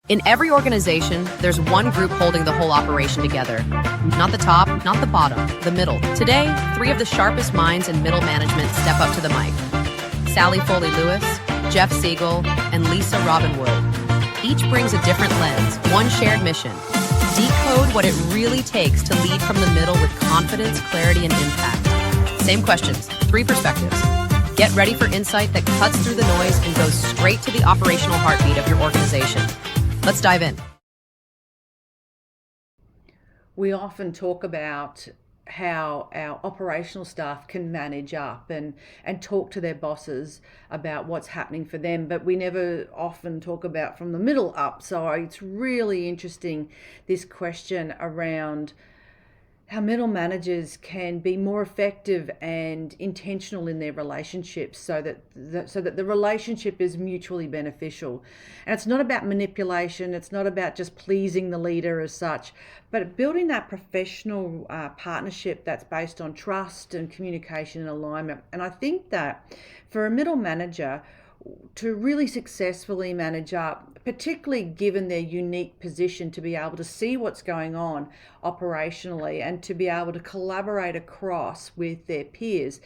In every organization, there's one group holding the whole operation together. Not the top, not the bottom, the middle. Today, three of the sharpest minds in middle management step up to the mic. Sally Foley-Lewis, Jeff Sigel, and Lisa Robyn Wood. Each brings a different lens, one shared mission. Decode what it really takes to lead from the middle with confidence, clarity, and impact. Same questions, three perspectives. Get ready for insight that cuts through the noise and goes straight to the operational heartbeat of your organization. Let's dive in. We often talk about how our operational staff can manage up and talk to their bosses about what's happening for them, but we never often talk about from the middle up. So it's really interesting, this question around how middle managers can be more effective and intentional in their relationships so that the relationship is mutually beneficial. And it's not about manipulation, it's not about just pleasing the leader as such, but building that professional partnership that's based on trust and communication and alignment. And I think that for a middle manager to really successfully manage up, particularly given their unique position to be able to see what's going on operationally and to be able to collaborate across with their peers,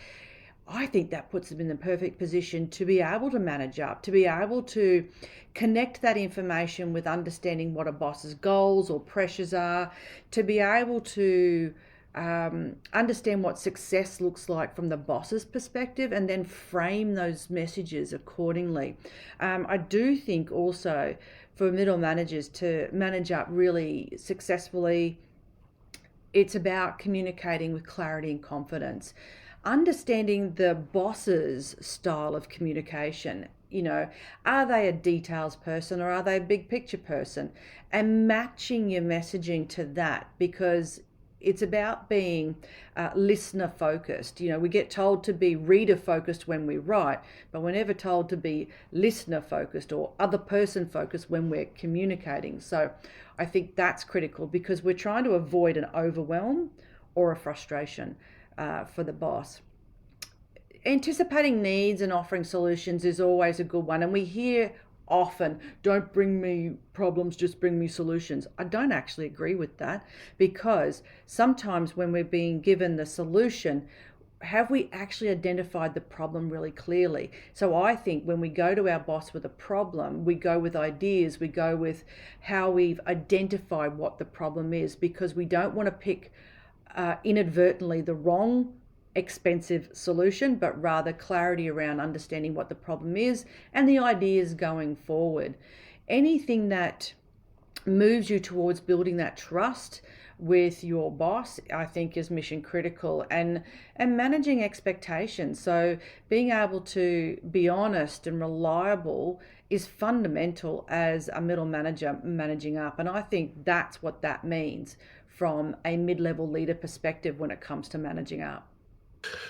I think that puts them in the perfect position to be able to manage up, to be able to connect that information with understanding what a boss's goals or pressures are, to be able to understand what success looks like from the boss's perspective and then frame those messages accordingly. I do think also for middle managers to manage up really successfully, it's about communicating with clarity and confidence, understanding the boss's style of communication. Are they a details person or are they a big picture person? And matching your messaging to that, because it's about being listener focused. We get told to be reader focused when we write, but we're never told to be listener focused or other person focused when we're communicating. So I think that's critical because we're trying to avoid an overwhelm or a frustration for the boss. Anticipating needs and offering solutions is always a good one. And we hear often, don't bring me problems, just bring me solutions. I don't actually agree with that, because sometimes when we're being given the solution, have we actually identified the problem really clearly? So I think when we go to our boss with a problem, we go with ideas, we go with how we've identified what the problem is, because we don't want to pick inadvertently the wrong expensive solution, but rather clarity around understanding what the problem is and the ideas going forward. Anything that moves you towards building that trust with your boss, I think, is mission critical, and managing expectations. So being able to be honest and reliable is fundamental as a middle manager managing up. And I think that's what that means from a mid-level leader perspective when it comes to managing up.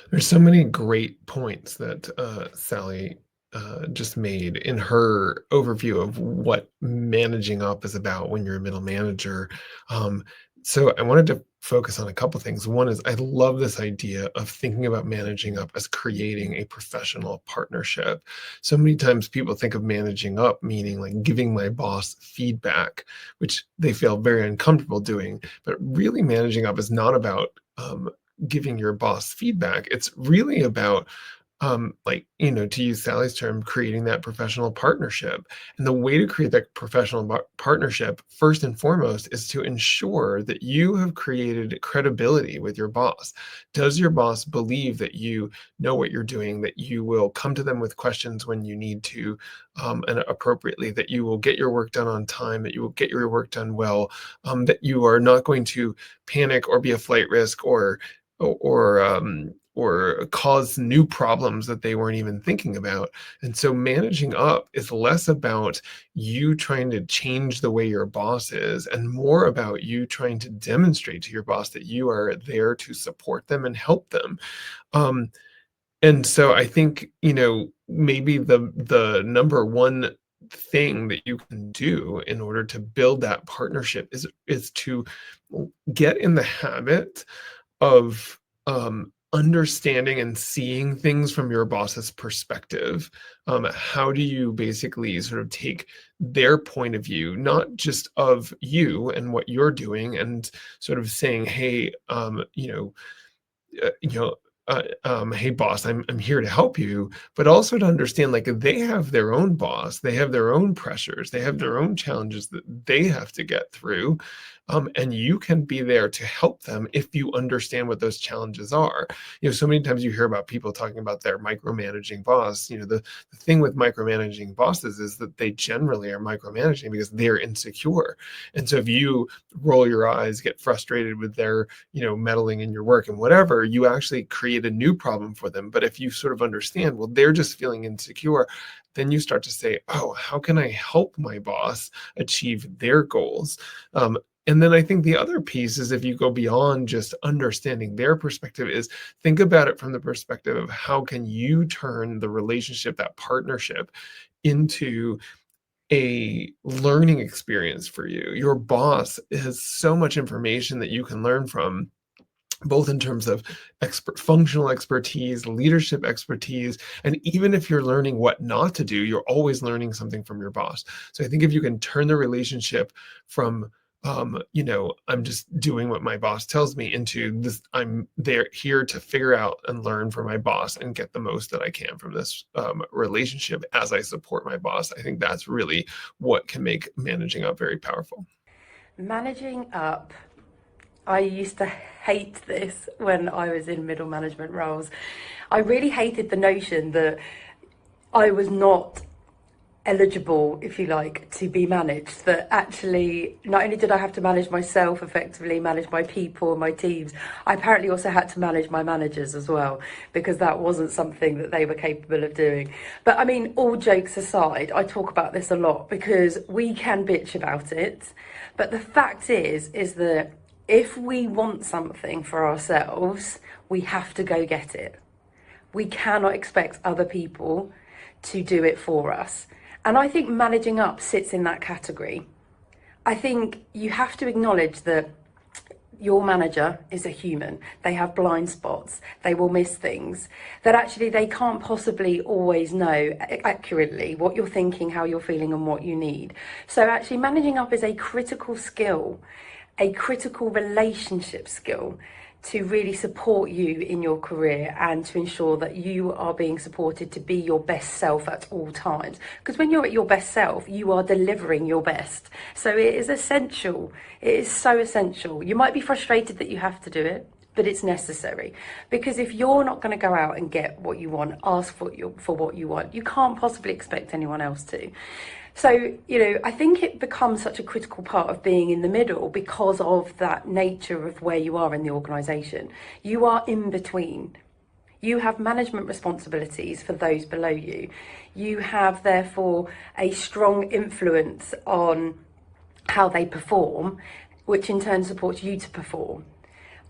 There's so many great points that Sally just made in her overview of what managing up is about when you're a middle manager. So I wanted to focus on a couple things. One is I love this idea of thinking about managing up as creating a professional partnership. So many times people think of managing up meaning like giving my boss feedback, which they feel very uncomfortable doing. But really managing up is not about giving your boss feedback. It's really about to use Sally's term, creating that professional partnership. And the way to create that professional partnership, first and foremost, is to ensure that you have created credibility with your boss. Does your boss believe that you know what you're doing, that you will come to them with questions when you need to, and appropriately, that you will get your work done on time, that you will get your work done well, that you are not going to panic or be a flight risk or cause new problems that they weren't even thinking about. And so managing up is less about you trying to change the way your boss is and more about you trying to demonstrate to your boss that you are there to support them and help them. And so I think, maybe the number one thing that you can do in order to build that partnership is to get in the habit of understanding and seeing things from your boss's perspective. How do you basically sort of take their point of view, not just of you and what you're doing, and sort of saying, hey, uh, you know, hey boss, I'm here to help you, but also to understand like they have their own boss, they have their own pressures, they have their own challenges that they have to get through. And you can be there to help them if you understand what those challenges are. So many times you hear about people talking about their micromanaging boss. The thing with micromanaging bosses is that they generally are micromanaging because they're insecure. And so if you roll your eyes, get frustrated with their, meddling in your work and whatever, you actually create a new problem for them. But if you sort of understand, well, they're just feeling insecure, then you start to say, oh, how can I help my boss achieve their goals? And then I think the other piece is, if you go beyond just understanding their perspective, is think about it from the perspective of how can you turn the relationship, that partnership, into a learning experience for you. Your boss has so much information that you can learn from, both in terms of functional expertise, leadership expertise, and even if you're learning what not to do, you're always learning something from your boss. So I think if you can turn the relationship from I'm just doing what my boss tells me, into this, I'm here to figure out and learn from my boss and get the most that I can from this relationship as I support my boss. I think that's really what can make managing up very powerful. Managing up, I used to hate this when I was in middle management roles. I really hated the notion that I was not eligible, if you like, to be managed. That actually, not only did I have to manage myself effectively, manage my people and my teams, I apparently also had to manage my managers as well, because that wasn't something that they were capable of doing. But I mean, all jokes aside, I talk about this a lot because we can bitch about it. But the fact is that if we want something for ourselves, we have to go get it. We cannot expect other people to do it for us. And I think managing up sits in that category. I think you have to acknowledge that your manager is a human. They have blind spots. They will miss things that actually they can't possibly always know accurately what you're thinking, how you're feeling, and what you need. So actually managing up is a critical skill, a critical relationship skill, to really support you in your career and to ensure that you are being supported to be your best self at all times. Because when you're at your best self, you are delivering your best. So it is essential. It is so essential. You might be frustrated that you have to do it, but it's necessary. Because if you're not going to go out and get what you want, ask for what you want, you can't possibly expect anyone else to. So, I think it becomes such a critical part of being in the middle because of that nature of where you are in the organisation. You are in between. You have management responsibilities for those below you. You have, therefore, a strong influence on how they perform, which in turn supports you to perform.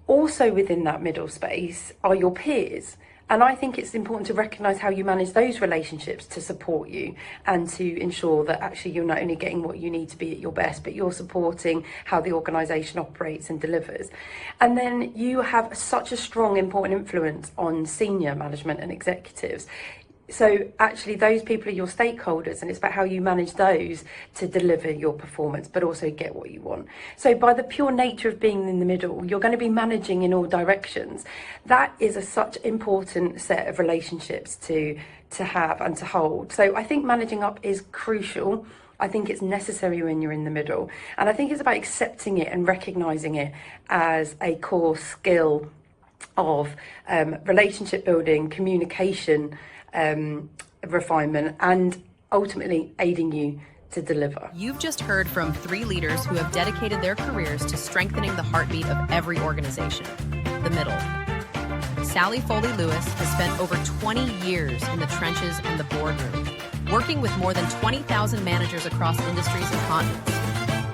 Also within that middle space are your peers. And I think it's important to recognise how you manage those relationships to support you and to ensure that actually you're not only getting what you need to be at your best, but you're supporting how the organisation operates and delivers. And then you have such a strong, important influence on senior management and executives. So actually those people are your stakeholders, and it's about how you manage those to deliver your performance, but also get what you want. So by the pure nature of being in the middle, you're going to be managing in all directions. That is such important set of relationships to have and to hold. So I think managing up is crucial. I think it's necessary when you're in the middle. And I think it's about accepting it and recognising it as a core skill of relationship building, communication, refinement, and ultimately aiding you to deliver. You've just heard from 3 leaders who have dedicated their careers to strengthening the heartbeat of every organization, the middle. Sally Foley-Lewis has spent over 20 years in the trenches and the boardroom, working with more than 20,000 managers across industries and continents.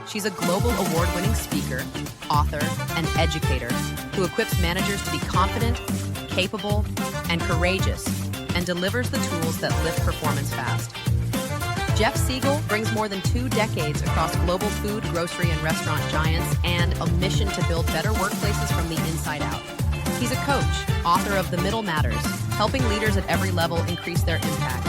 She's a global award-winning speaker, author, and educator who equips managers to be confident, capable, and courageous, and delivers the tools that lift performance fast. Jeff Sigel brings more than 2 decades across global food, grocery, and restaurant giants and a mission to build better workplaces from the inside out. He's a coach, author of The Middle Matters, helping leaders at every level increase their impact.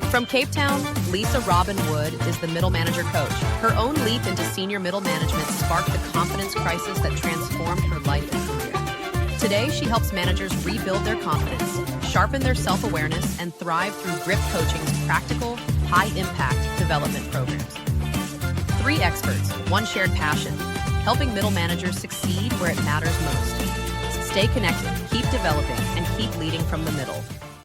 From Cape Town, Lisa Robyn Wood is the middle manager coach. Her own leap into senior middle management sparked the confidence crisis that transformed her life and career. Today, she helps managers rebuild their confidence, sharpen their self-awareness, and thrive through GRIP Coaching's practical, high-impact development programs. 3 experts, 1 shared passion, helping middle managers succeed where it matters most. Stay connected, keep developing, and keep leading from the middle.